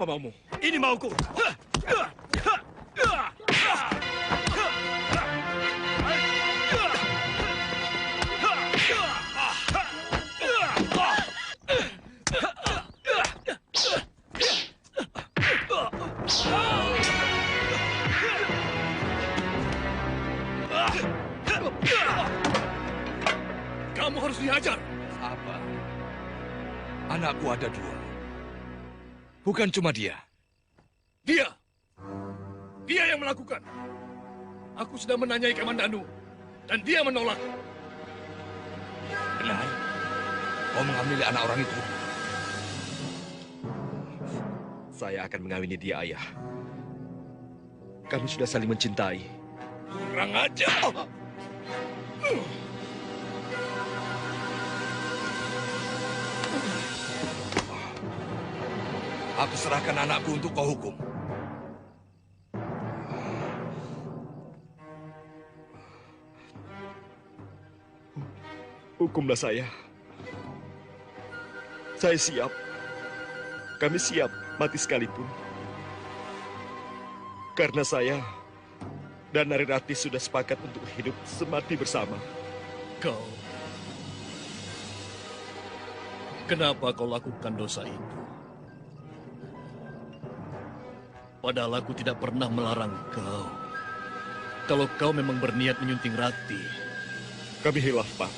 Apa maumu? Ini mauku. Kamu harus dihajar. Apa? Anakku ada dua. Bukan cuma dia. Dia yang melakukan. Aku sudah menanyai Kamandanu, dan dia menolak. Benar? Kau mengambil anak orang itu? Saya akan mengawini dia, Ayah. Kami sudah saling mencintai. Kurang ajar. Aku serahkan anakku untuk kau hukum. Hukumlah saya. Saya siap. Kami siap mati sekalipun. Karena saya dan Narirati sudah sepakat untuk hidup semati bersama. Kenapa kau lakukan dosa itu? Padahal aku tidak pernah melarang kau. Kalau kau memang berniat menyunting Rati. Kami hilaf, Pak.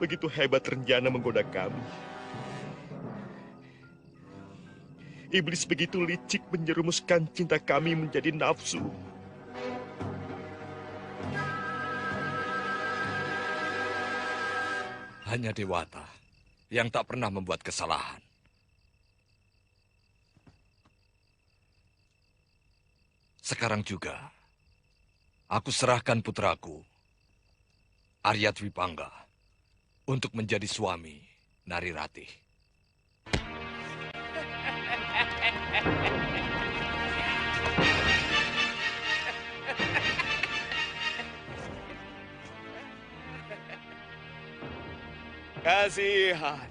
Begitu hebat rencana menggoda kami. Iblis begitu licik menjerumuskan cinta kami menjadi nafsu. Hanya Dewata yang tak pernah membuat kesalahan. Sekarang juga, aku serahkan putraku, Arya Dwipangga, untuk menjadi suami Narirati. Kasihan.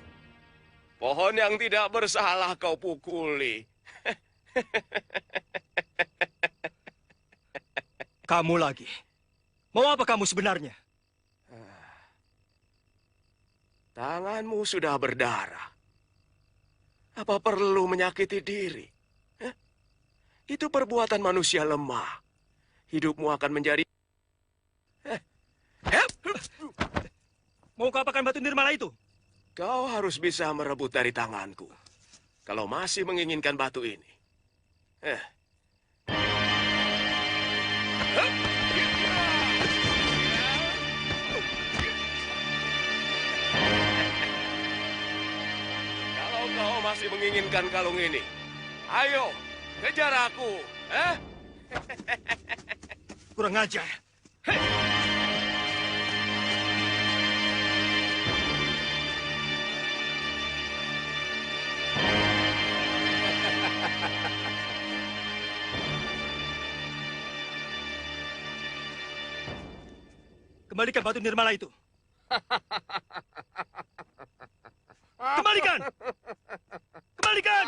Pohon yang tidak bersalah kau pukuli. Kamu lagi. Mau apa kamu sebenarnya? Tanganmu sudah berdarah. Apa perlu menyakiti diri? Itu perbuatan manusia lemah. Hidupmu akan menjadi... Mau kau apakan batu nirmala itu? Kau harus bisa merebut dari tanganku. Kalau masih menginginkan batu ini. Kalau kau masih menginginkan kalung ini, ayo, kejar aku. Kurang ajar. Kembalikan batu nirmala itu. Kembalikan! Kembalikan!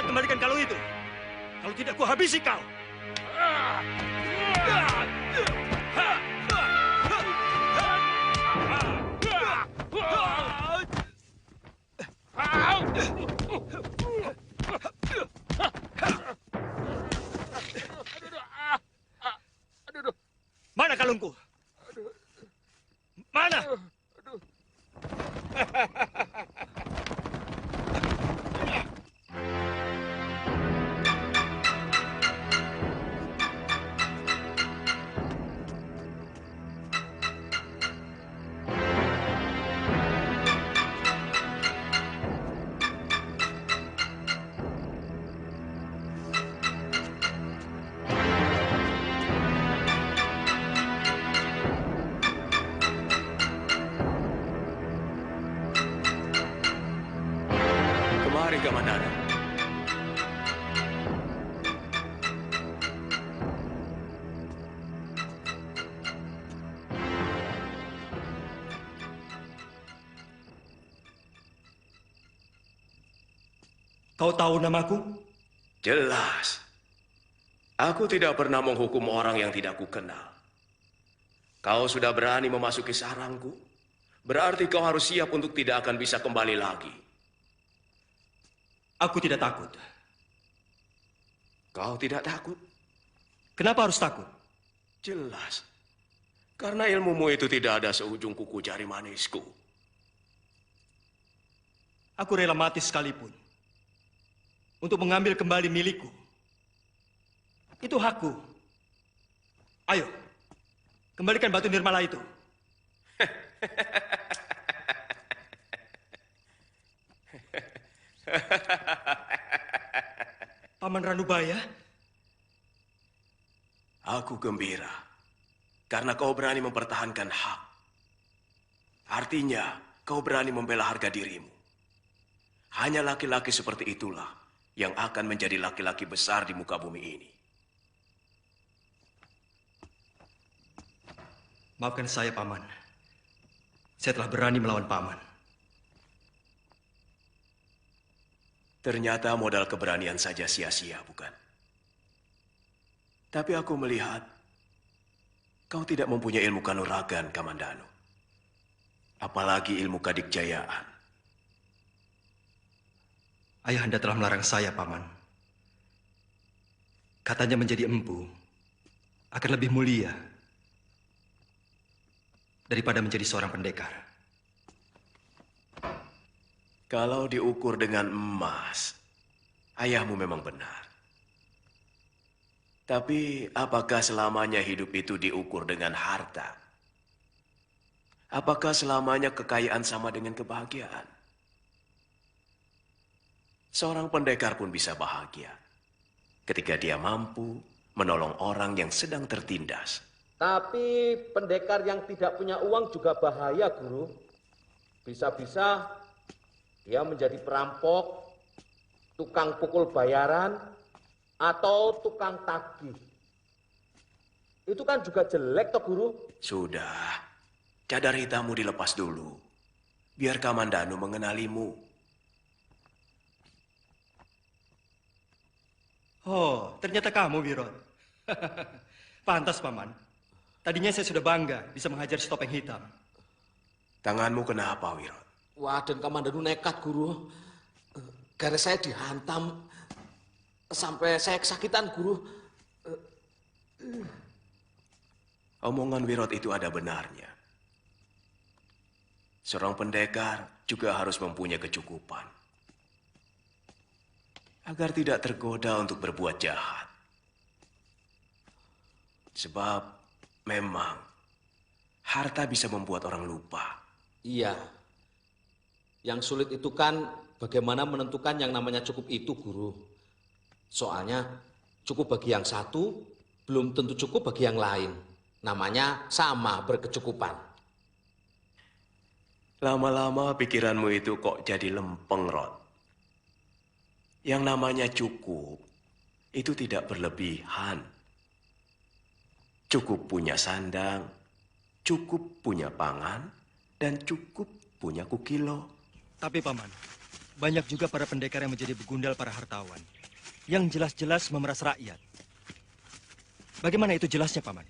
Kembalikan kalung itu. Kalau tidak, ku habisi kau. Mari, Kamandanu. Kau tahu namaku? Jelas. Aku tidak pernah menghukum orang yang tidak kukenal. Kau sudah berani memasuki sarangku, berarti kau harus siap untuk tidak akan bisa kembali lagi. Aku tidak takut. Kau tidak takut? Kenapa harus takut? Jelas. Karena ilmumu itu tidak ada seujung kuku jari manisku. Aku rela mati sekalipun untuk mengambil kembali milikku. Itu hakku. Ayo, kembalikan batu nirmala itu. Paman Ranubaya? Aku gembira karena kau berani mempertahankan hak. Artinya, kau berani membela harga dirimu. Hanya laki-laki seperti itulah yang akan menjadi laki-laki besar di muka bumi ini. Maafkan saya, Paman. Saya telah berani melawan Paman. Ternyata modal keberanian saja sia-sia, bukan? Tapi aku melihat kau tidak mempunyai ilmu kanuragan, Kamandanu. Apalagi ilmu kadikjayaan. Ayahanda telah melarang saya, Paman. Katanya menjadi empu akan lebih mulia daripada menjadi seorang pendekar. Kalau diukur dengan emas, ayahmu memang benar. Tapi apakah selamanya hidup itu diukur dengan harta? Apakah selamanya kekayaan sama dengan kebahagiaan? Seorang pendekar pun bisa bahagia ketika dia mampu menolong orang yang sedang tertindas. Tapi pendekar yang tidak punya uang juga bahaya, Guru. Bisa-bisa dia menjadi perampok, tukang pukul bayaran, atau tukang tagih. Itu kan juga jelek toh, Guru. Sudah, cadar hitammu dilepas dulu. Biar Kamandanu mengenalimu. Oh, ternyata kamu, Wiron. Pantas, Paman. Tadinya saya sudah bangga bisa menghajar si topeng hitam. Tanganmu kenapa, Wiron? Wah, dan Kamandanu nekat, Guru. Gara saya dihantam sampai saya kesakitan, Guru. Omongan Wirot itu ada benarnya. Seorang pendekar juga harus mempunyai kecukupan. Agar tidak tergoda untuk berbuat jahat. Sebab memang harta bisa membuat orang lupa. Iya. Yang sulit itu kan bagaimana menentukan yang namanya cukup itu, Guru. Soalnya cukup bagi yang satu, belum tentu cukup bagi yang lain. Namanya sama berkecukupan. Lama-lama pikiranmu itu kok jadi lempeng, Rod. Yang namanya cukup, itu tidak berlebihan. Cukup punya sandang, cukup punya pangan, dan cukup punya kukilo. Tapi, Paman, banyak juga para pendekar yang menjadi begundal para hartawan. Yang jelas-jelas memeras rakyat. Bagaimana itu jelasnya, Paman?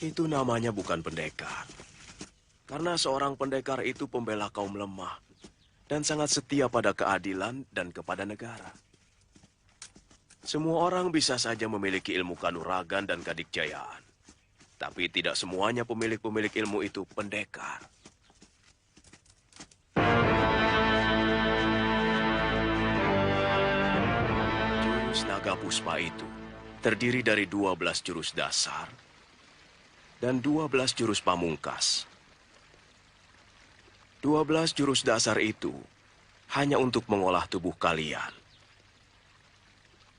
Itu namanya bukan pendekar. Karena seorang pendekar itu pembela kaum lemah. Dan sangat setia pada keadilan dan kepada negara. Semua orang bisa saja memiliki ilmu kanuragan dan kadikjayaan. Tapi tidak semuanya pemilik-pemilik ilmu itu pendekar. Jurus naga puspa itu terdiri dari 12 jurus dasar dan 12 jurus pamungkas. 12 jurus dasar itu hanya untuk mengolah tubuh kalian.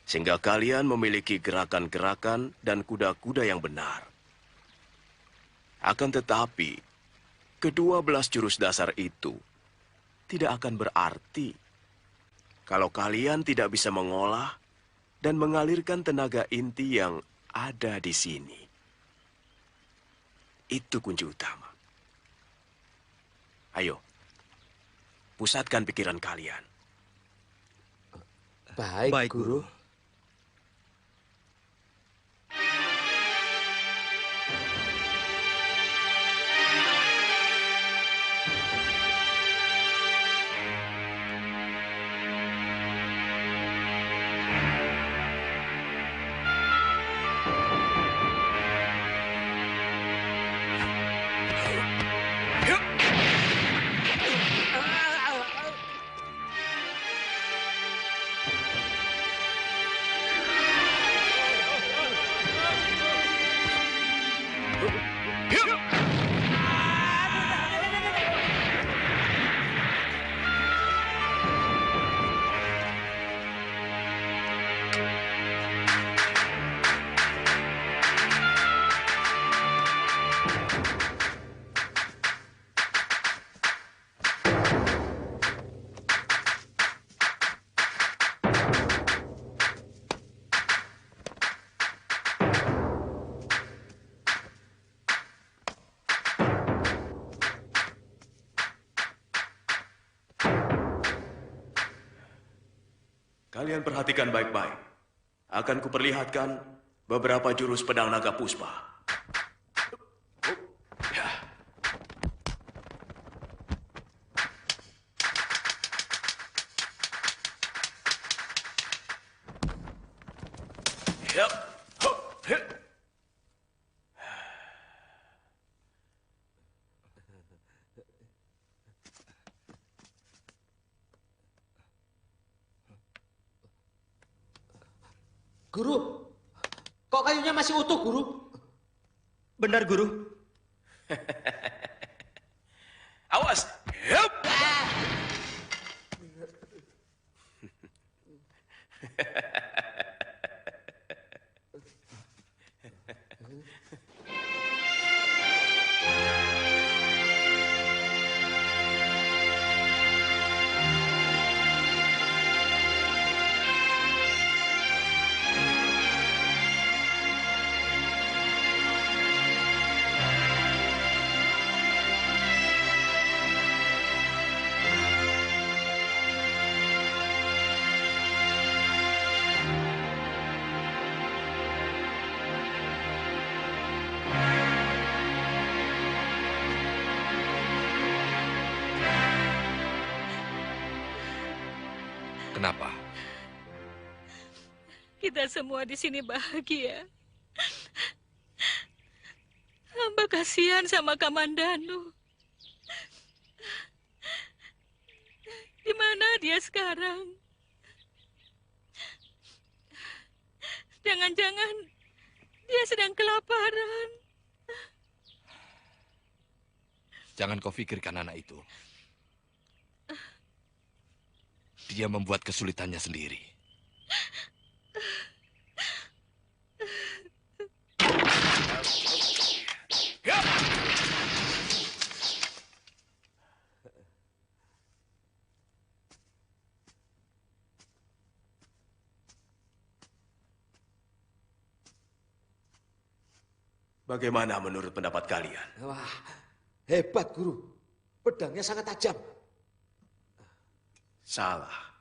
Sehingga kalian memiliki gerakan-gerakan dan kuda-kuda yang benar. Akan tetapi, ke-12 jurus dasar itu tidak akan berarti Kalau kalian tidak bisa mengolah dan mengalirkan tenaga inti yang ada di sini. Itu kunci utama. Ayo, pusatkan pikiran kalian. Baik, Guru. Kalian perhatikan baik-baik. Akan kuperlihatkan beberapa jurus pedang naga puspa. Guru, kok kayunya masih utuh, Guru? Benar, Guru. Awas! Hup! Kenapa? Kita semua di sini bahagia. Hamba kasihan sama Kamandanu. Di mana dia sekarang? Jangan-jangan dia sedang kelaparan. Jangan kau pikirkan anak itu. Dia membuat kesulitannya sendiri. Bagaimana menurut pendapat kalian? Wah, hebat, Guru. Pedangnya sangat tajam. Salah.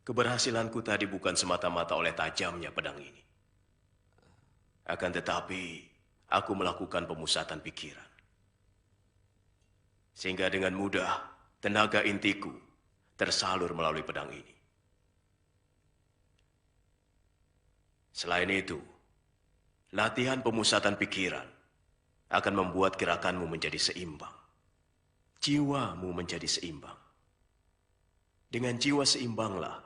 Keberhasilanku tadi bukan semata-mata oleh tajamnya pedang ini. Akan tetapi, aku melakukan pemusatan pikiran. Sehingga dengan mudah, tenaga intiku tersalur melalui pedang ini. Selain itu, latihan pemusatan pikiran akan membuat gerakanmu menjadi seimbang. Jiwamu menjadi seimbang. Dengan jiwa seimbanglah,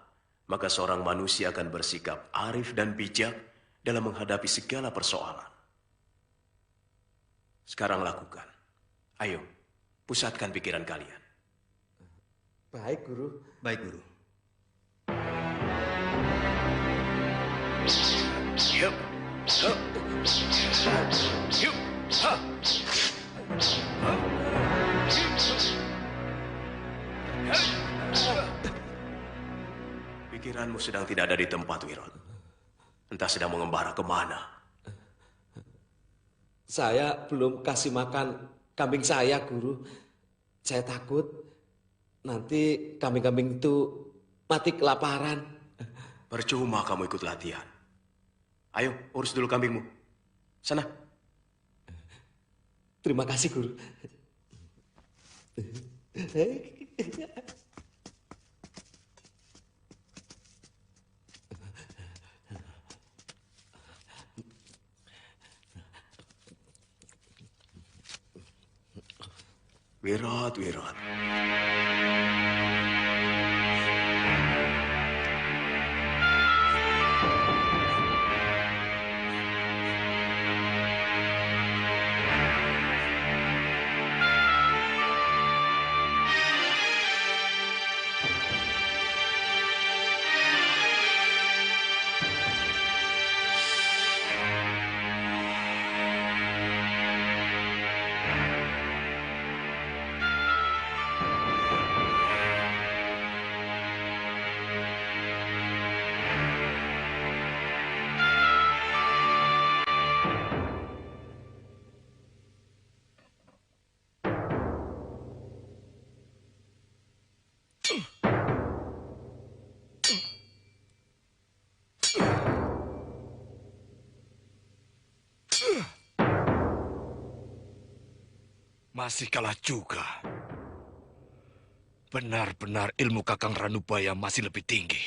maka seorang manusia akan bersikap arif dan bijak dalam menghadapi segala persoalan. Sekarang lakukan. Ayo, pusatkan pikiran kalian. Baik, Guru. Baik, Guru. Yup. Hup. Yup. Ha. Ha. Pikiranmu sedang tidak ada di tempat, Wiron. Entah sedang mengembara kemana. Saya belum kasih makan kambing saya, Guru. Saya takut nanti kambing-kambing itu mati kelaparan. Percuma kamu ikut latihan. Ayo, urus dulu kambingmu. Sana. Terima kasih, Guru. Wirat, Wirat. Masih kalah juga. Benar-benar ilmu Kakang Ranubaya masih lebih tinggi.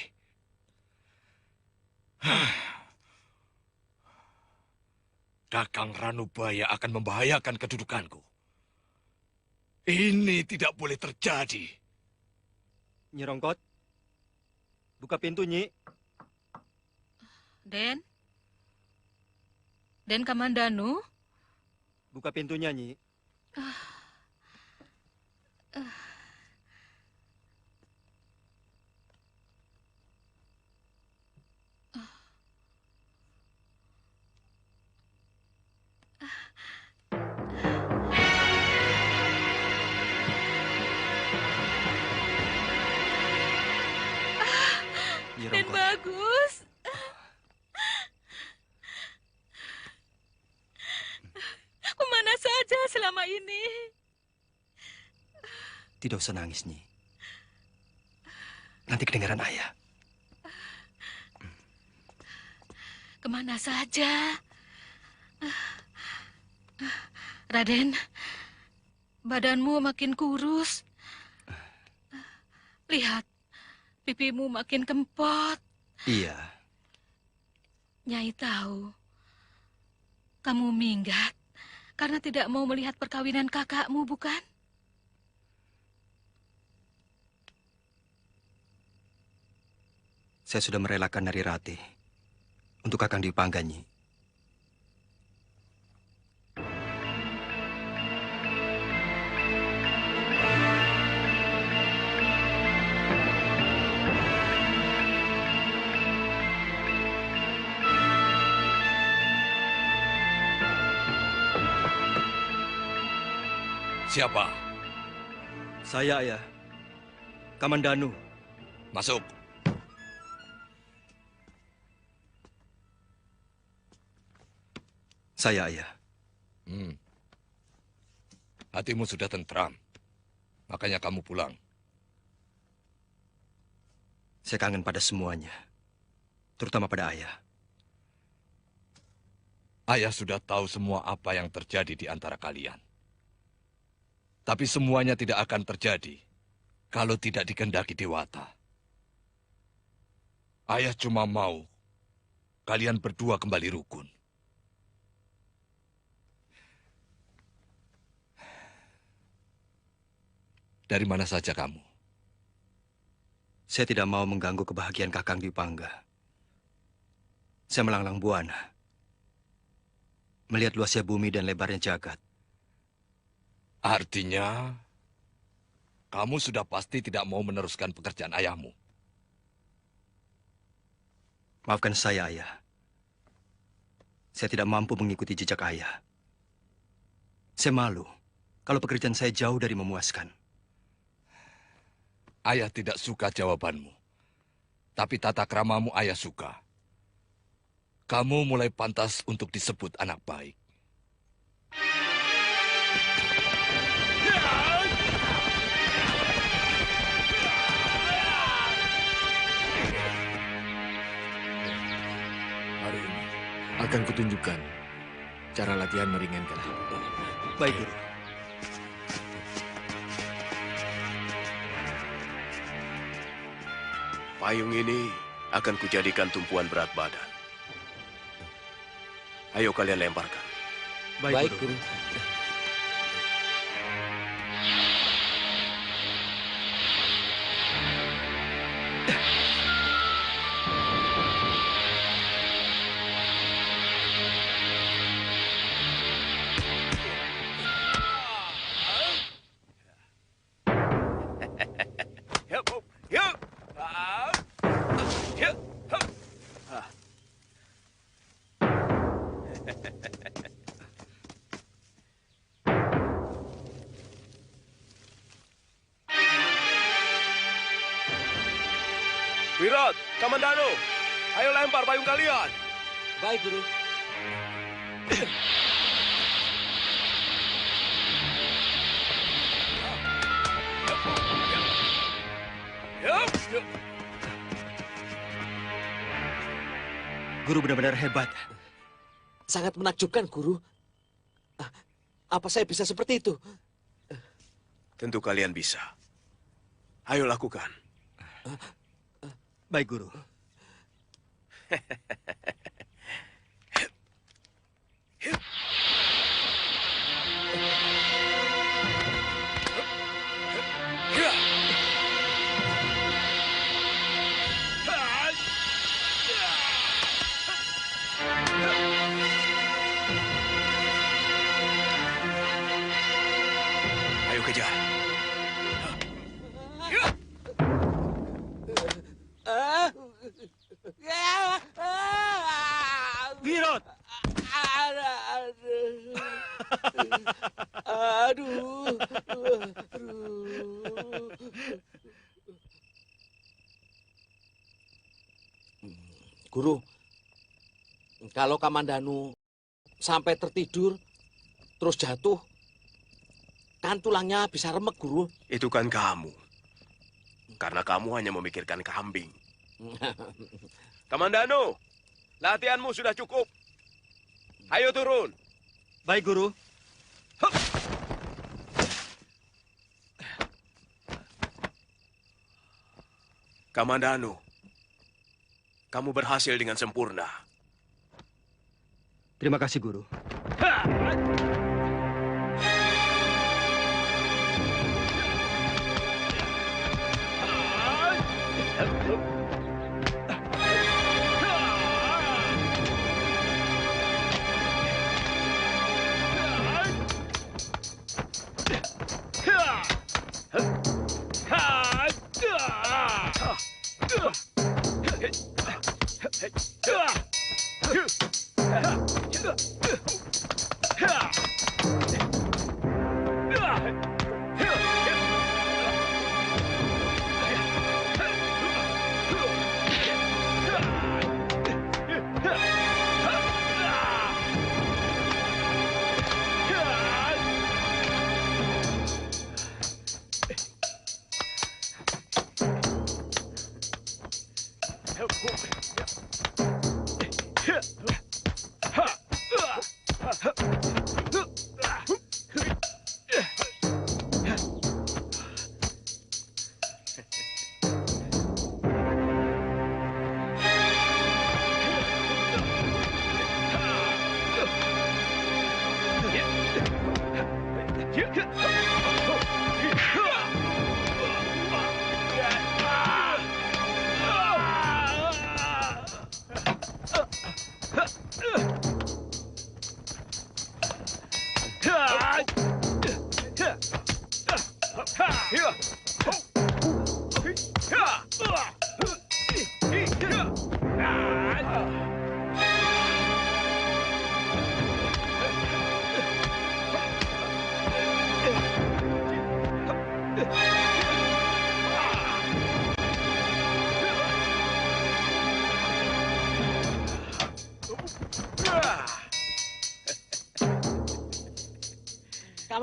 Kakang Ranubaya akan membahayakan kedudukanku. Ini tidak boleh terjadi. Nyi Rongkot, buka pintu, Nyi. Den? Den Kamandanu? Buka pintunya, Nyi. Nyi Den Rongkot, bagus. Kemana saja selama ini? tidak usah nangis, Nyi. Nanti kedengaran ayah. Kemana saja? Raden, badanmu makin kurus. Lihat, pipimu makin kempot. Iya, Nyai tahu, kamu minggat karena tidak mau melihat perkawinan kakakmu, bukan? saya sudah merelakan Nari Rati untuk Kakang Dwi Pangga, Nyi. Siapa? Saya, Ayah. Kamandanu. Masuk. Saya, Ayah. Hatimu sudah tentram. Makanya kamu pulang. Saya kangen pada semuanya. Terutama pada Ayah. Ayah sudah tahu semua apa yang terjadi di antara kalian. Tapi semuanya tidak akan terjadi kalau tidak dikehendaki Dewata. Ayah cuma mau kalian berdua kembali rukun. Dari mana saja kamu? Saya tidak mau mengganggu kebahagiaan Kakang Dwi Pangga. Saya melanglang buana. Melihat luasnya bumi dan lebarnya jagat. Artinya, kamu sudah pasti tidak mau meneruskan pekerjaan ayahmu. Maafkan saya, Ayah. Saya tidak mampu mengikuti jejak Ayah. Saya malu kalau pekerjaan saya jauh dari memuaskan. Ayah tidak suka jawabanmu. Tapi tata kramamu ayah suka. Kamu mulai pantas untuk disebut anak baik. Hari ini akan kutunjukkan cara latihan meringankan tubuh. Baik, Guru. Payung ini akan kujadikan tumpuan berat badan. Ayo kalian lemparkan. Baik, Guru. Wirat, Kamandano, ayo lempar payung kalian. Baik, Guru. Guru benar-benar hebat. Sangat menakjubkan, Guru. Apa saya bisa seperti itu? Tentu kalian bisa. Ayo lakukan. Baik, Guru. Ayo kejar. Wirot! Aduh. Guru, kalau Kamandanu sampai tertidur, terus jatuh, kan tulangnya bisa remek, Guru. Itu kan kamu. Karena kamu hanya memikirkan kambing. Kamandano, latihanmu sudah cukup. Ayo turun. Baik, Guru. Kamandano, kamu berhasil dengan sempurna. Terima kasih, Guru.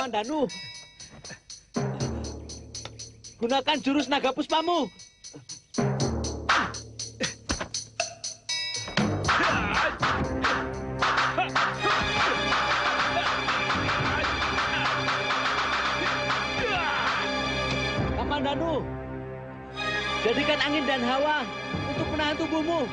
Kamandanu. Gunakan jurus naga puspamu. Kamandanu, jadikan angin dan hawa untuk menahan tubuhmu.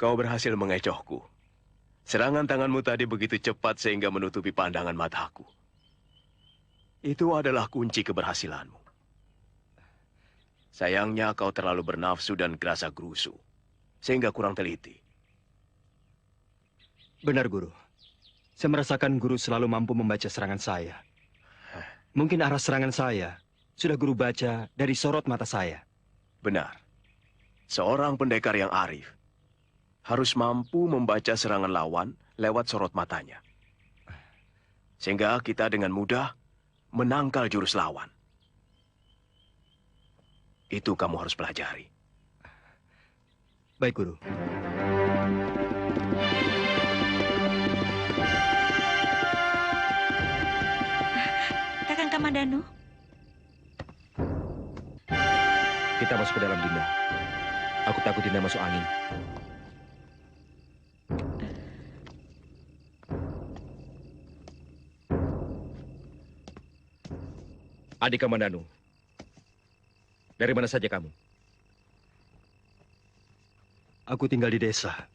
Kau berhasil mengecohku. Serangan tanganmu tadi begitu cepat sehingga menutupi pandangan mataku. Itu adalah kunci keberhasilanmu. Sayangnya kau terlalu bernafsu dan gerasa gerusu, sehingga kurang teliti. Benar, Guru. Saya merasakan Guru selalu mampu membaca serangan saya. Mungkin arah serangan saya sudah Guru baca dari sorot mata saya. Benar. Seorang pendekar yang arif harus mampu membaca serangan lawan lewat sorot matanya. Sehingga kita dengan mudah menangkal jurus lawan. Itu kamu harus pelajari. Baik, Guru. Kakang Kamandanu. Kita masuk ke dalam, Dinda. Aku takut Dinda masuk angin. Adik Kamandanu, dari mana saja kamu? Aku tinggal di desa,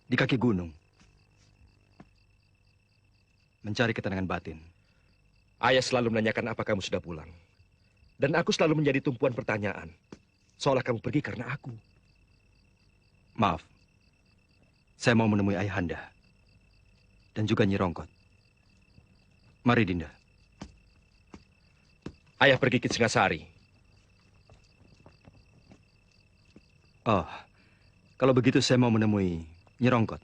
di kaki gunung. Mencari ketenangan batin. Ayah selalu menanyakan apa kamu sudah pulang. Dan aku selalu menjadi tumpuan pertanyaan. Seolah kamu pergi karena aku. Maaf, saya mau menemui Ayahanda. Dan juga Nyi Rongkot. Mari, Dinda. Ayah pergi ke Singasari. Oh, kalau begitu saya mau menemui Nyi Rongkot.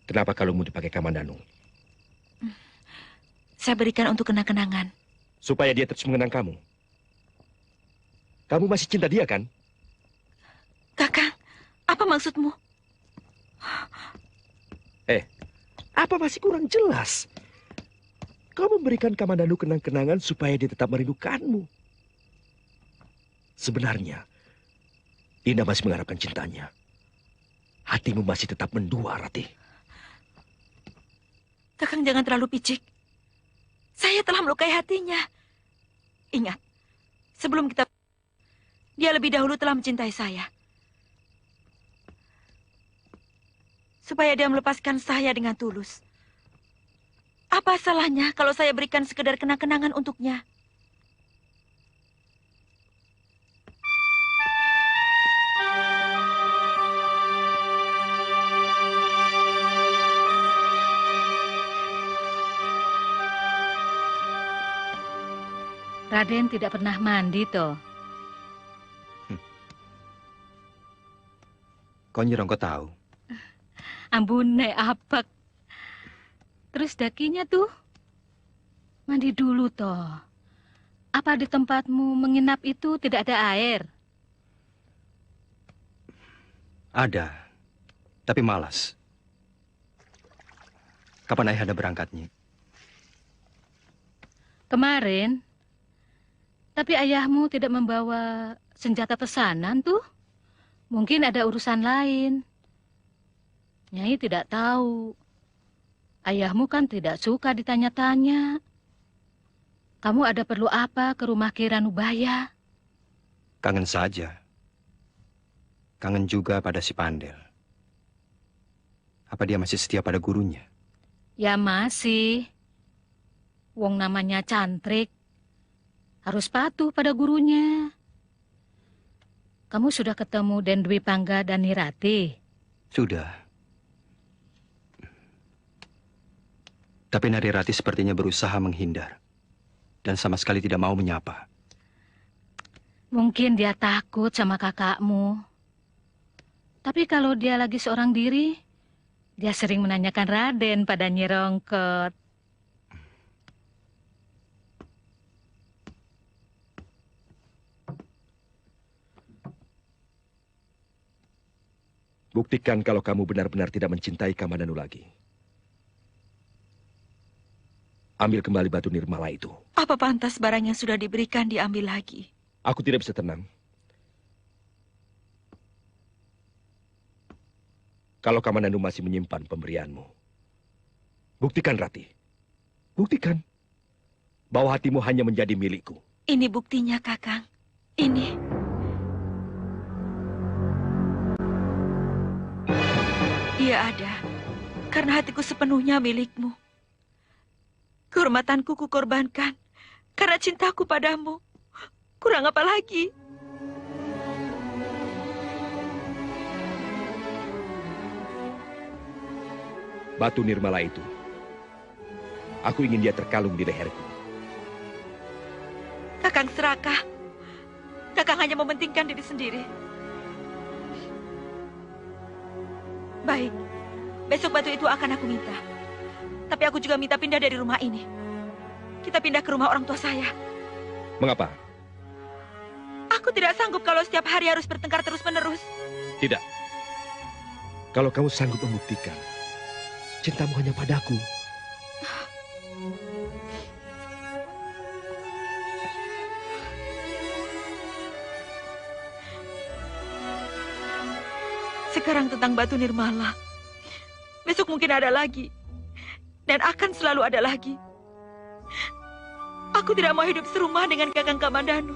Kenapa kalungmu dipakai Kamandanu? Saya berikan untuk kenang-kenangan. Supaya dia terus mengenang kamu. Kamu masih cinta dia, kan? Kakang, apa maksudmu? Apa masih kurang jelas? Kau memberikan Kamandanu kenang-kenangan supaya dia tetap merindukanmu. Sebenarnya, Dinda masih mengharapkan cintanya. Hatimu masih tetap mendua, Ratih. Kakang jangan terlalu picik. Saya telah melukai hatinya. Ingat, sebelum kita... Dia lebih dahulu telah mencintai saya. Supaya dia melepaskan saya dengan tulus. Apa salahnya kalau saya berikan sekedar kenang-kenangan untuknya? Raden tidak pernah mandi, toh. Kau Nyi Rongkot tahu? Ambune apek. Terus dakinya tuh. Mandi dulu, toh. Apa di tempatmu menginap itu tidak ada air? Ada, tapi malas. Kapan Ayahanda berangkatnya? Kemarin. Tapi ayahmu tidak membawa senjata pesanan tuh. Mungkin ada urusan lain. Nyai tidak tahu. Ayahmu kan tidak suka ditanya-tanya. Kamu ada perlu apa ke rumah Ki Ranubaya? Kangen saja. Kangen juga pada si Pandel. Apa dia masih setia pada gurunya? Ya masih. Wong namanya Cantrik. Harus patuh pada gurunya. Kamu sudah ketemu Den Dwi Pangga dan Nirati? Sudah. Tapi Narirati sepertinya berusaha menghindar. Dan sama sekali tidak mau menyapa. Mungkin dia takut sama kakakmu. Tapi kalau dia lagi seorang diri, dia sering menanyakan Raden pada Nyi Rongkot. Buktikan kalau kamu benar-benar tidak mencintai Kamandanu lagi. Ambil kembali batu nirmala itu. Apa pantas barang yang sudah diberikan diambil lagi? Aku tidak bisa tenang. Kalau Kamandanu masih menyimpan pemberianmu. Buktikan, Rati. Buktikan. Bahwa hatimu hanya menjadi milikku. Ini buktinya, Kakang. Ini. Ia ada. Karena hatiku sepenuhnya milikmu. Kehormatanku kukorbankan. Karena cintaku padamu. Kurang apa lagi? Batu nirmala itu. Aku ingin dia terkalung di leherku. Kakang serakah. Kakang hanya mementingkan diri sendiri. Baik. Besok batu itu akan aku minta. Tapi aku juga minta pindah dari rumah ini. Kita pindah ke rumah orang tua saya. Mengapa? Aku tidak sanggup kalau setiap hari harus bertengkar terus-menerus. Tidak. Kalau kamu sanggup membuktikan cintamu hanya padaku. Sekarang tentang batu nirmala. Besok mungkin ada lagi. Dan akan selalu ada lagi. Aku tidak mau hidup serumah dengan Kakang Kamandanu.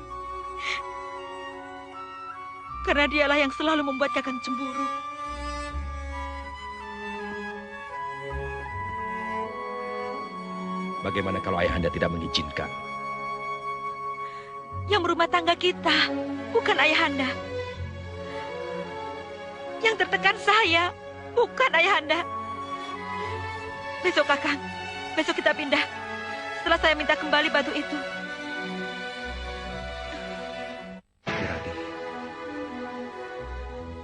Karena dialah yang selalu membuat Kakang cemburu. Bagaimana kalau ayahanda tidak mengizinkan? Yang berumah tangga kita, bukan ayahanda. Yang tertekan saya, bukan ayahanda. Besok, Kakang. Besok kita pindah. Setelah saya minta kembali batu itu. Nirati,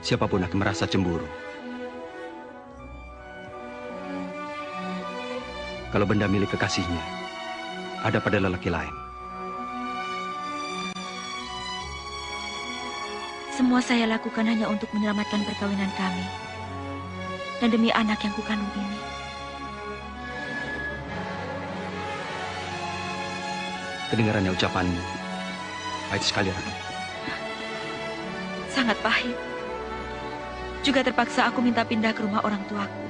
siapapun akan merasa cemburu. Kalau benda milik kekasihnya ada pada lelaki lain. Semua saya lakukan hanya untuk menyelamatkan perkawinan kami. Dan demi anak yang kukandung ini. Kedengarannya ucapanmu pahit sekali, Rati. Sangat pahit. Juga terpaksa aku minta pindah ke rumah orang tuaku.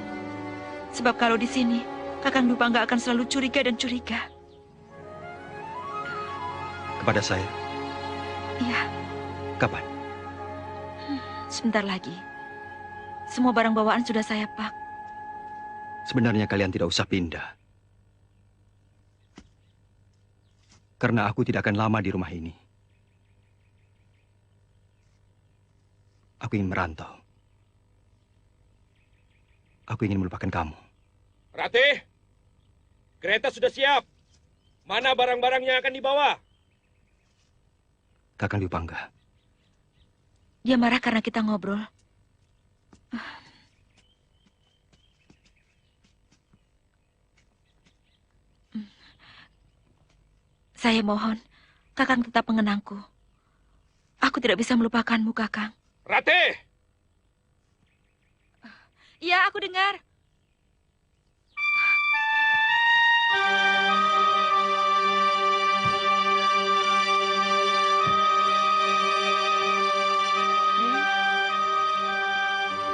Sebab kalau di sini, Kakang Dwi Pangga akan selalu curiga dan curiga. Kepada saya? Iya. Kapan? Sebentar lagi. Semua barang bawaan sudah saya pak. Sebenarnya kalian tidak usah pindah. Karena aku tidak akan lama di rumah ini. Aku ingin merantau. Aku ingin melupakan kamu. Rati, kereta sudah siap. Mana barang-barang yang akan dibawa? Kakang Dwi Pangga. Dia marah karena kita ngobrol. Saya mohon, Kakang tetap mengenangku. Aku tidak bisa melupakanmu, Kakang. Rati! Iya, aku dengar.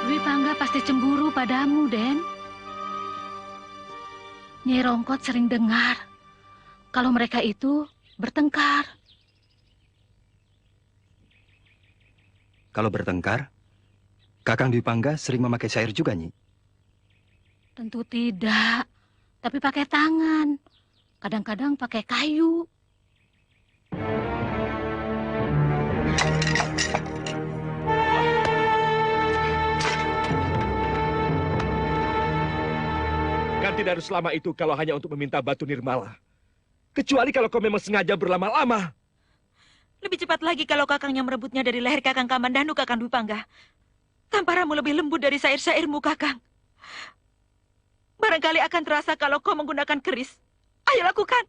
Dwi Pangga pasti cemburu padamu, Den. Nyai Rongkot sering dengar kalau mereka itu bertengkar. Kalau bertengkar, Kakang Dwi Pangga sering memakai syair juga, Nyi. Tentu tidak, tapi pakai tangan. kadang-kadang pakai kayu. Kan tidak harus selama itu kalau hanya untuk meminta batu nirmala. Kecuali kalau kau memang sengaja berlama-lama. Lebih cepat lagi kalau kakangnya merebutnya dari leher kakang Kamandanu, Kakang Dwi Pangga. Tamparamu lebih lembut dari syair-syairmu, Kakang. Barangkali akan terasa kalau kau menggunakan keris. Ayo lakukan.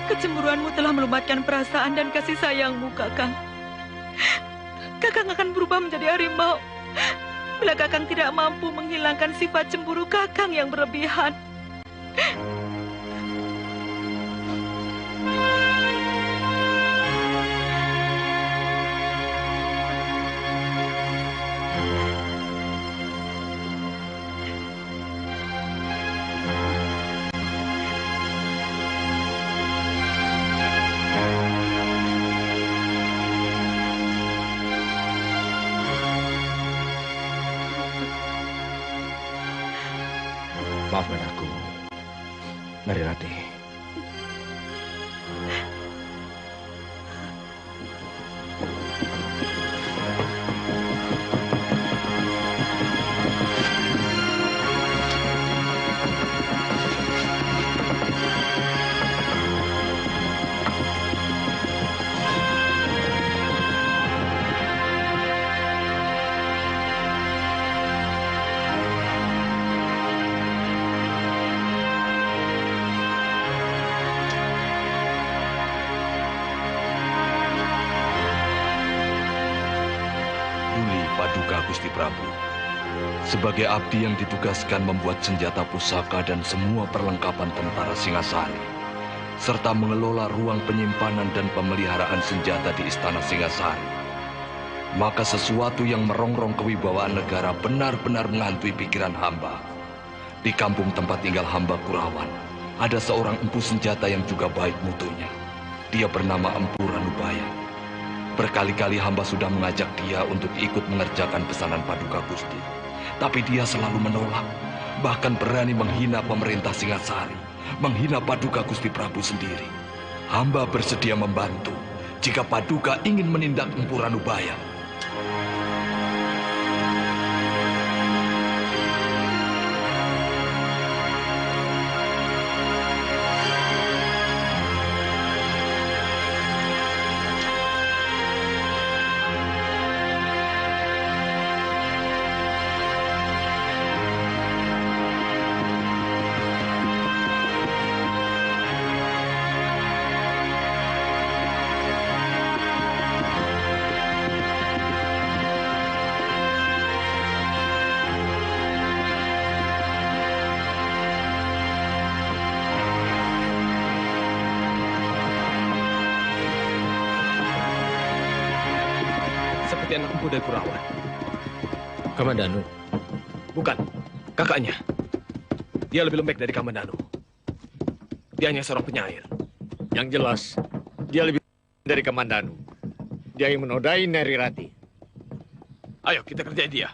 Kecemburuanmu telah melumatkan perasaan dan kasih sayangmu, Kakang. Kakang akan berubah menjadi harimau bila Kakang tidak mampu menghilangkan sifat cemburu Kakang yang berlebihan. Maafkan aku, Narirati. Paduka Gusti Prabu, sebagai abdi yang ditugaskan membuat senjata pusaka dan semua perlengkapan tentara Singasari, serta mengelola ruang penyimpanan dan pemeliharaan senjata di Istana Singasari, maka sesuatu yang merongrong kewibawaan negara benar-benar menghantui pikiran hamba. Di kampung tempat tinggal hamba Kurawan, ada seorang empu senjata yang juga baik mutunya. Dia bernama Empu Ranubaya. Berkali-kali hamba sudah mengajak dia untuk ikut mengerjakan pesanan Paduka Gusti. Tapi dia selalu menolak, bahkan berani menghina pemerintah Singasari, menghina Paduka Gusti Prabu sendiri. Hamba bersedia membantu jika Paduka ingin menindak Empu Ranubaya. Seperti anak empu dari Kurawan. Kamandanu? Bukan, kakaknya. Dia lebih lembek dari Kamandanu. Dia hanya seorang penyair. Yang jelas, dia lebih dari Kamandanu. Dia yang menodai Narirati. Ayo, kita kerjain dia.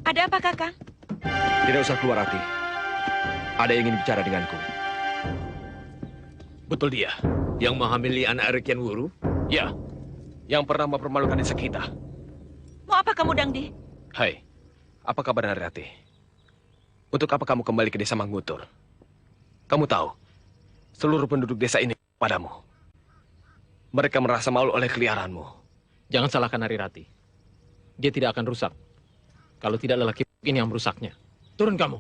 Ada apa, Kakang? Tidak usah keluar, Rati. Ada yang ingin bicara denganku. Betul dia, yang menghamili anak Rekian Wuru? Ya, yang pernah mempermalukan desa kita. Mau apa kamu, Dangdi? Hai, apa kabar Narirati? Untuk apa kamu kembali ke desa Manggutur? Kamu tahu, seluruh penduduk desa ini padamu. Mereka merasa malu oleh keliaranmu. Jangan salahkan Narirati. Dia tidak akan rusak kalau tidak lelaki ini yang merusaknya. Turun kamu.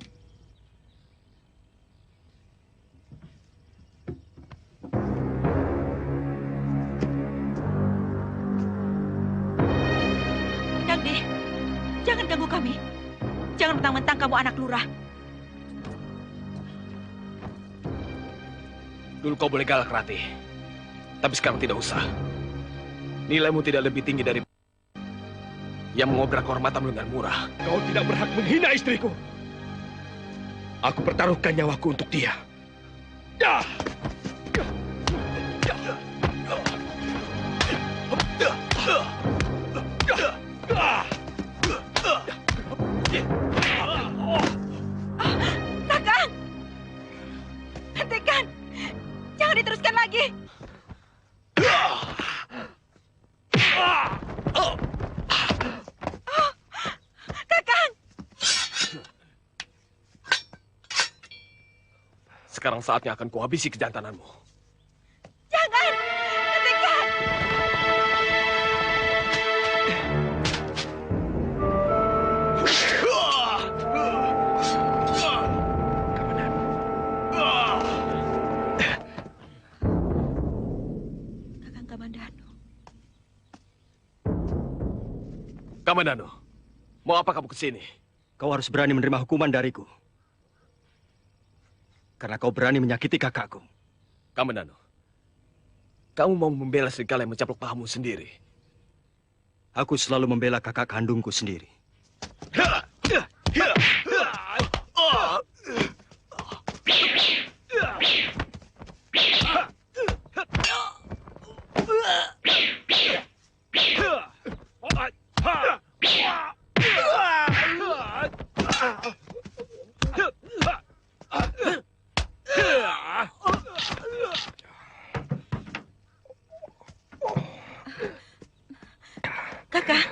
Dangdi, jangan ganggu kami. Jangan mentang-mentang kamu anak lurah. Dulu kau boleh galak, Rati. Tapi sekarang tidak usah. Nilaimu tidak lebih tinggi dari yang mengobrak kehormatanmu dengan murah. Kau tidak berhak menghina istriku. Aku pertaruhkan nyawaku untuk dia. Kakang! Hentikan! Jangan diteruskan lagi! Kakang! Sekarang saatnya akan kuhabisi kejantananmu. Jangan! Hentikan! Kakang Kamandanu. Kamandanu, mau apa kamu kesini? Kau harus berani menerima hukuman dariku. Karena kau berani menyakiti kakakku. Kamandanu, kamu mau membela serigala yang mencaplok pahamu sendiri. Aku selalu membela kakak kandungku sendiri. Kakang.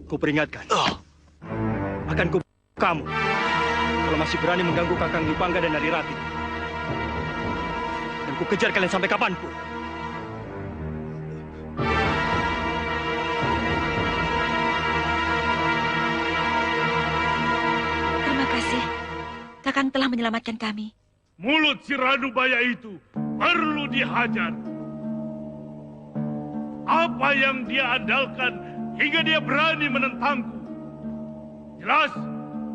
Kuperingatkan. Akan kamu kalau masih berani mengganggu Kakang Dipangga dan Narirati. Dan ku kejar kalian sampai kapanpun. Terima kasih. Kakang telah menyelamatkan kami. Mulut si Ranubaya itu perlu dihajar. Apa yang dia andalkan hingga dia berani menentangku? Jelas,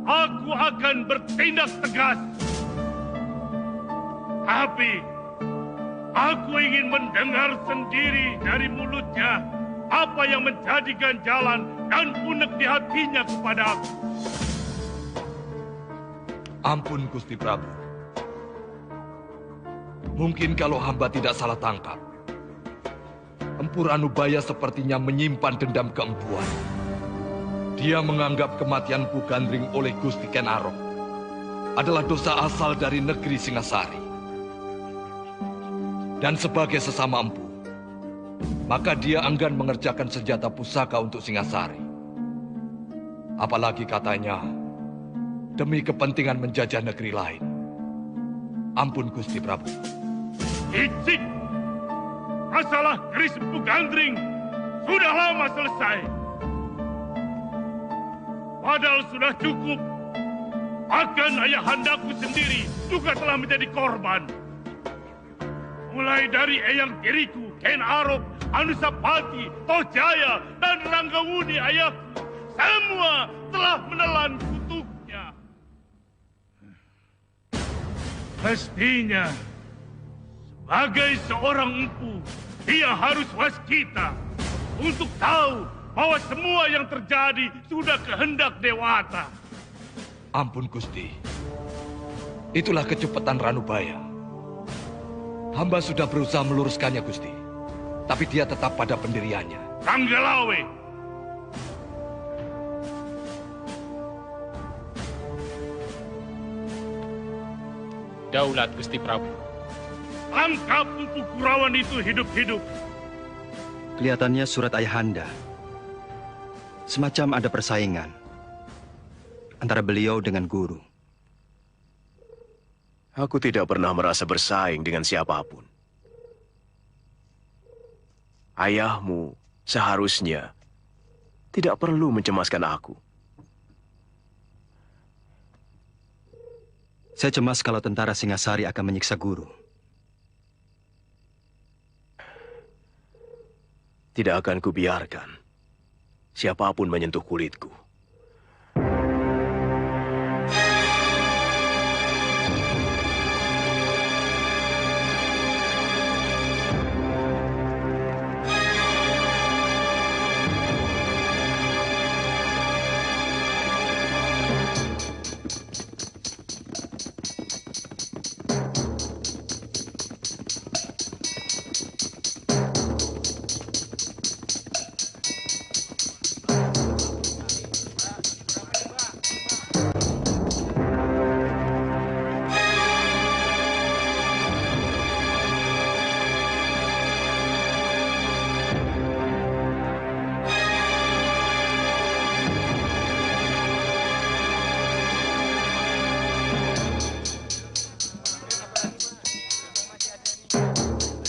aku akan bertindak tegas. Tapi, aku ingin mendengar sendiri dari mulutnya apa yang menjadi ganjalan dan unek di hatinya kepada aku. Ampun, Gusti Prabu. Mungkin kalau hamba tidak salah tangkap, Empu Ranubaya sepertinya menyimpan dendam keempuan. Dia menganggap kematian Empu Gandring oleh Gusti Ken Arok adalah dosa asal dari negeri Singasari. Dan sebagai sesama empu, maka dia enggan mengerjakan senjata pusaka untuk Singasari. Apalagi katanya, demi kepentingan menjajah negeri lain. Ampun, Gusti Prabu. Icik! Masalah keris Empu Gandring sudah lama selesai. Padahal sudah cukup. Bahkan ayahandaku sendiri juga telah menjadi korban. Mulai dari eyang tiriku, Ken Arok, Anusapati, Tojaya, dan Ranggawuni ayahku. Semua telah menelan kutuknya. Mestinya, sebagai seorang empu, dia harus waskita untuk tahu bahwa semua yang terjadi sudah kehendak Dewata. Ampun, Gusti. Itulah kecepatan Ranubaya. Hamba sudah berusaha meluruskannya, Gusti. Tapi dia tetap pada pendiriannya. Ranggalawe! Daulat, Gusti Prabu. Tangkap Empu Kurawan itu hidup-hidup. Kelihatannya surat ayahanda semacam ada persaingan antara beliau dengan guru. Aku tidak pernah merasa bersaing dengan siapapun. Ayahmu seharusnya tidak perlu mencemaskan aku. Saya cemas kalau tentara Singasari akan menyiksa guru. Tidak akan kubiarkan siapapun menyentuh kulitku.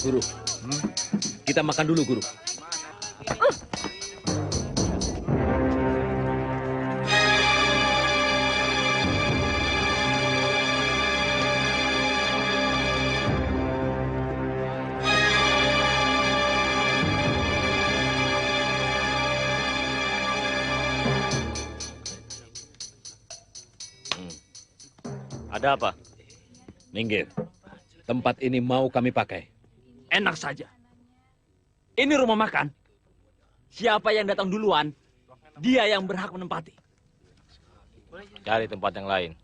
Guru, kita makan dulu, Guru. Ada apa? Minggir. Tempat ini mau kami pakai. Enak saja. Ini rumah makan. Siapa yang datang duluan, dia yang berhak menempati. Cari tempat yang lain.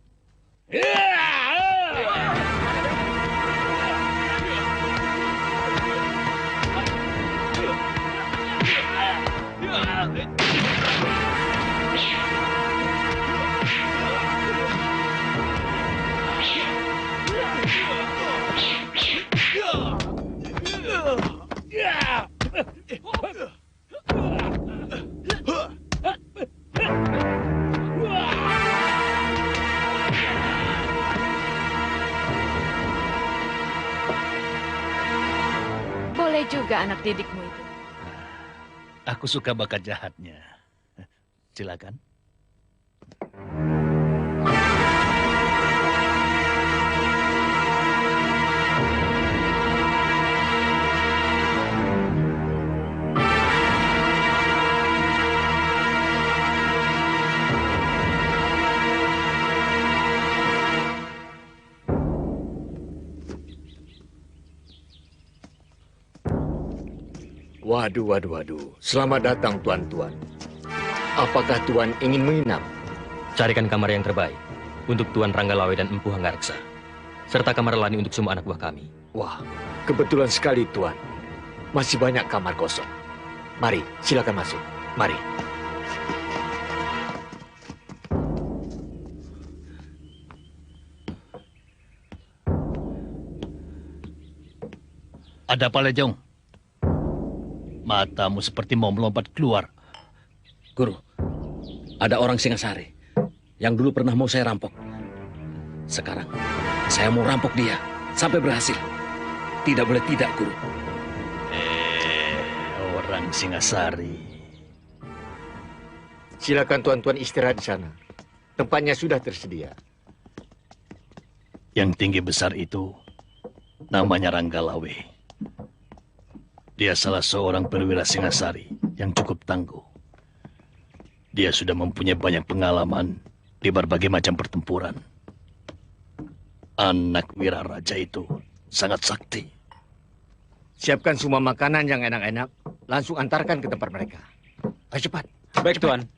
Boleh juga anak didikmu itu. Aku suka bakat jahatnya. Silakan. Waduh. Selamat datang, Tuan-Tuan. Apakah Tuan ingin menginap? Carikan kamar yang terbaik untuk Tuan Ranggalawe dan Empu Hanggareksa, serta kamar lani untuk semua anak buah kami. Wah, kebetulan sekali, Tuan. Masih banyak kamar kosong. Mari, silakan masuk. Mari. Ada apa, Lejong? Matamu seperti mau melompat keluar. Guru, ada orang Singasari yang dulu pernah mau saya rampok. Sekarang, saya mau rampok dia sampai berhasil. Tidak boleh tidak, Guru. Orang Singasari. Silakan Tuan-Tuan istirahat di sana. Tempatnya sudah tersedia. Yang tinggi besar itu namanya Ranggalawe. Dia salah seorang perwira Singasari yang cukup tangguh. Dia sudah mempunyai banyak pengalaman di berbagai macam pertempuran. Anak wira raja itu sangat sakti. Siapkan semua makanan yang enak-enak, langsung antarkan ke tempat mereka. Ayo cepat. Baik, Tuan.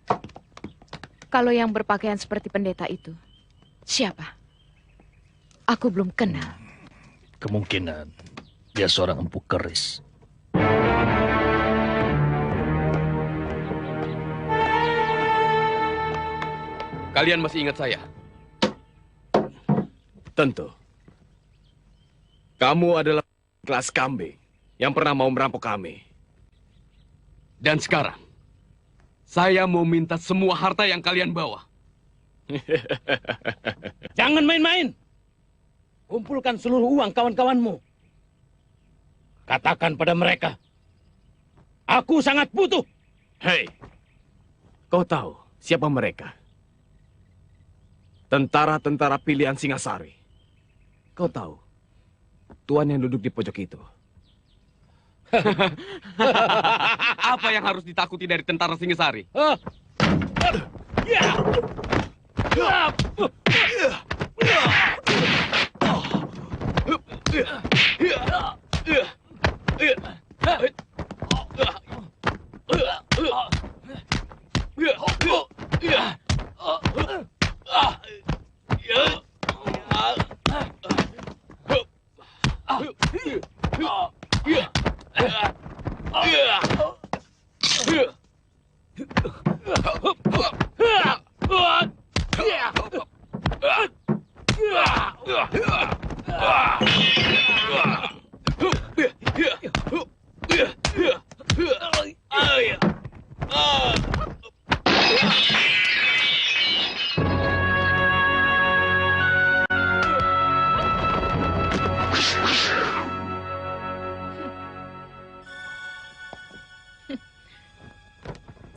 Kalau yang berpakaian seperti pendeta itu, siapa? Aku belum kenal. Kemungkinan dia seorang empu keris. Kalian masih ingat saya? Tentu. Kamu adalah kelas kambing yang pernah mau merampok kami. Dan sekarang, saya mau minta semua harta yang kalian bawa. Jangan main-main. Kumpulkan seluruh uang kawan-kawanmu. Katakan pada mereka, aku sangat butuh. Hei, kau tahu siapa mereka? Tentara-tentara pilihan Singasari. Kau tahu, tuan yang duduk di pojok itu. Apa yang harus ditakuti dari tentara Singasari?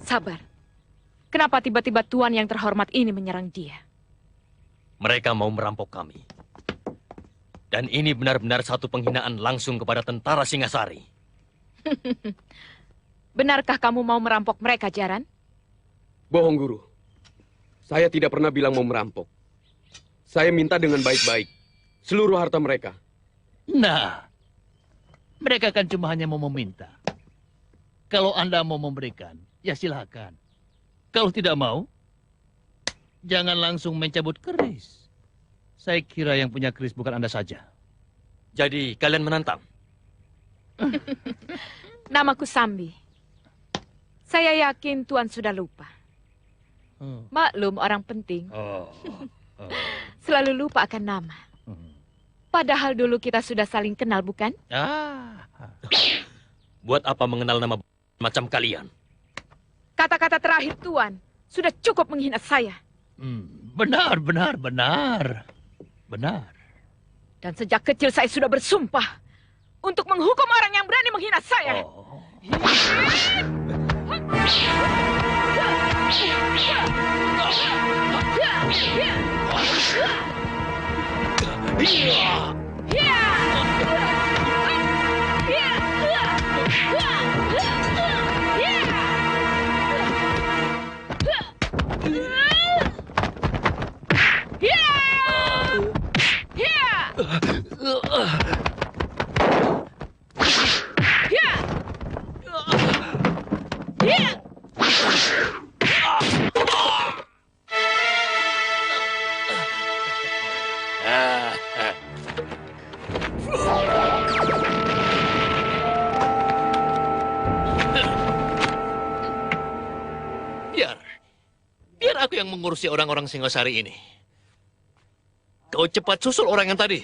Sabar. Kenapa tiba-tiba tuan yang terhormat ini menyerang dia? Mereka mau merampok kami. Dan ini benar-benar satu penghinaan langsung kepada tentara Singasari. Benarkah kamu mau merampok mereka, Jaran? Bohong, Guru. Saya tidak pernah bilang mau merampok. Saya minta dengan baik-baik seluruh harta mereka. Nah, mereka kan cuma hanya mau meminta. Kalau Anda mau memberikan, ya silakan. Kalau tidak mau, jangan langsung mencabut keris. Saya kira yang punya keris bukan Anda saja. Jadi kalian menantang? Namaku Sambi. Saya yakin Tuan sudah lupa. Maklum orang penting. Selalu lupa akan nama. Padahal dulu kita sudah saling kenal, bukan? Buat apa mengenal nama macam kalian? Kata-kata terakhir Tuan sudah cukup menghina saya. Benar. Dan sejak kecil saya sudah bersumpah untuk menghukum orang yang berani menghina saya. Biar aku yang mengurusi orang-orang Singasari ini. Kau cepat susul orang yang tadi.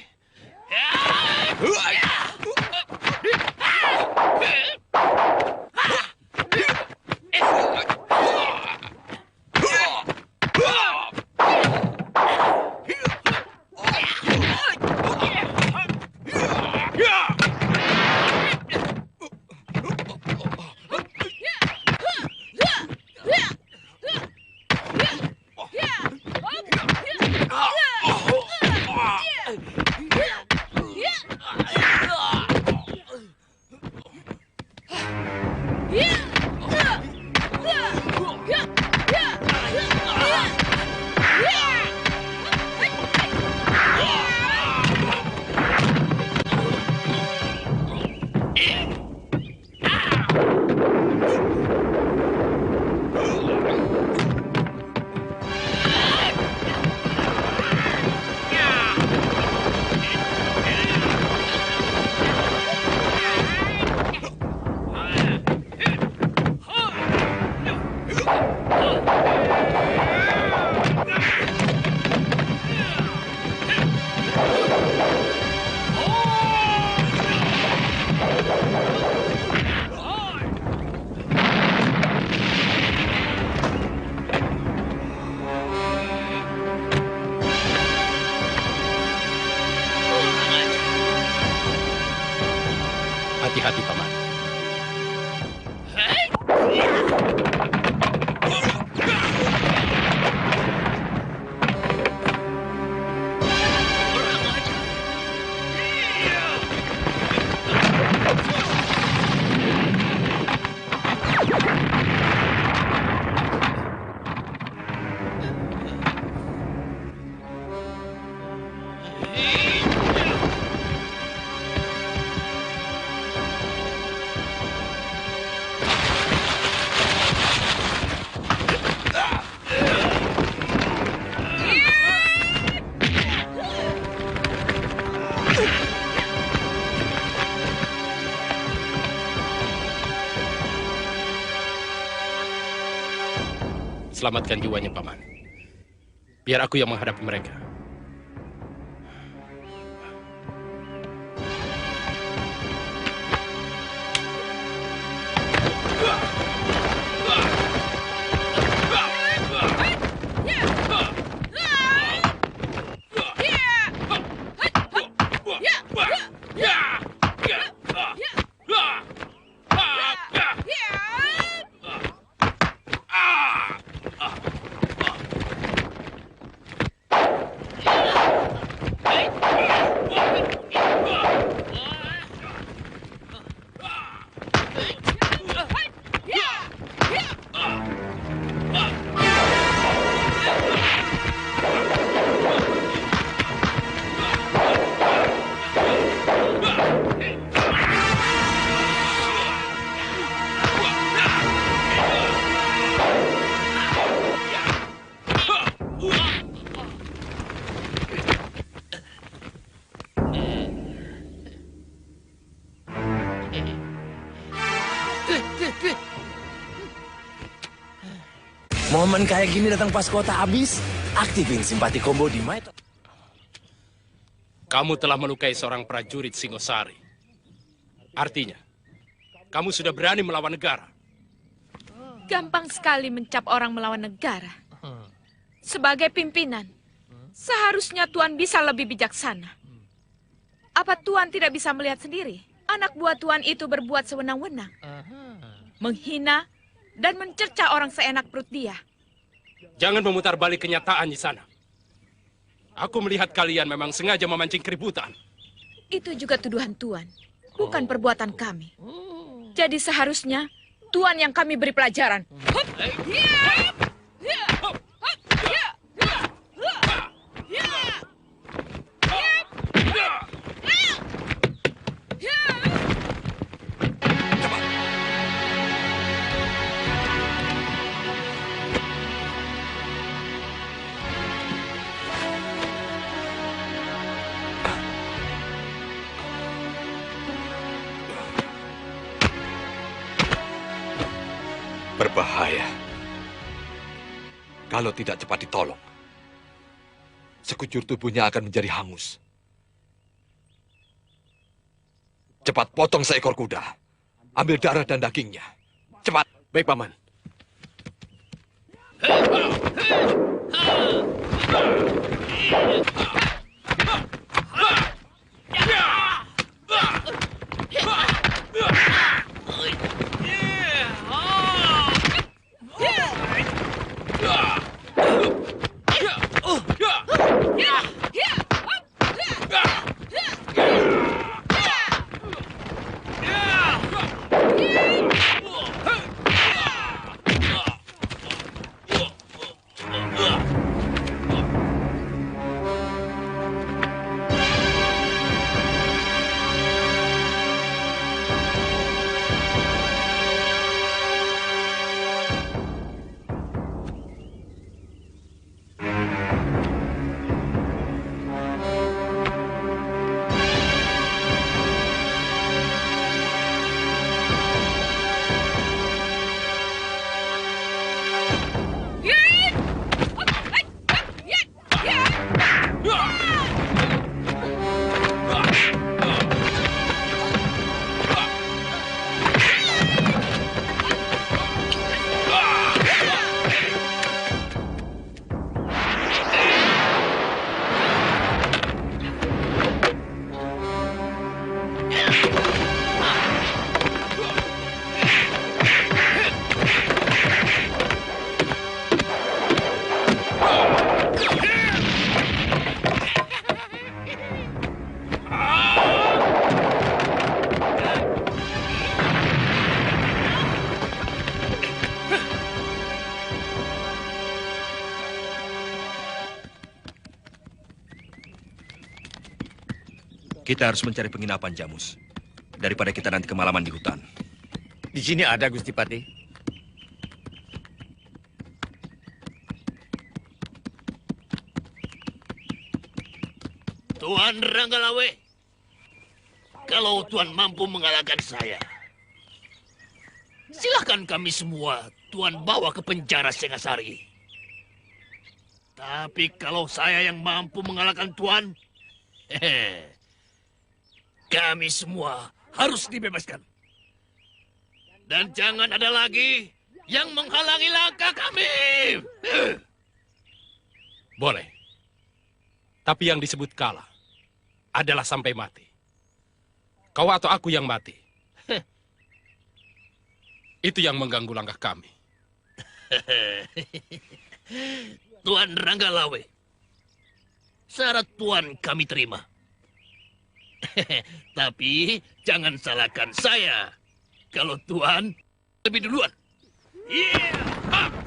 Hati-hati, Paman. selamatkan jiwanya, Paman. Biar aku yang menghadapi mereka. Momen kayak gini datang pas kuota habis. Aktifin simpati combo di My. Kamu telah melukai seorang prajurit Singosari. Artinya, kamu sudah berani melawan negara. Gampang sekali mencap orang melawan negara. Sebagai pimpinan, seharusnya Tuan bisa lebih bijaksana. Apa Tuan tidak bisa melihat sendiri? Anak buah Tuan itu berbuat sewenang-wenang. Menghina dan mencerca orang seenak perut dia. Jangan memutar balik kenyataan di sana. Aku melihat kalian memang sengaja memancing keributan. Itu juga tuduhan Tuan, bukan perbuatan kami. Jadi seharusnya Tuan yang kami beri pelajaran. Berbahaya. Kalau tidak cepat ditolong, sekujur tubuhnya akan menjadi hangus. Cepat potong seekor kuda. Ambil darah dan dagingnya. Cepat. Baik, Paman. Kita harus mencari penginapan, Jamus. Daripada kita nanti kemalaman di hutan. Di sini ada, Gusti Pati. Tuan Ranggalawe, kalau Tuan mampu mengalahkan saya, silakan kami semua Tuan bawa ke penjara Singasari. Tapi kalau saya yang mampu mengalahkan Tuan, kami semua harus dibebaskan. Dan jangan ada lagi yang menghalangi langkah kami. Boleh. Tapi yang disebut kalah adalah sampai mati. Kau atau aku yang mati. Itu yang mengganggu langkah kami. Tuan Ranggalawe, syarat Tuan kami terima. Tapi jangan salahkan saya kalau Tuan lebih duluan. Yeah!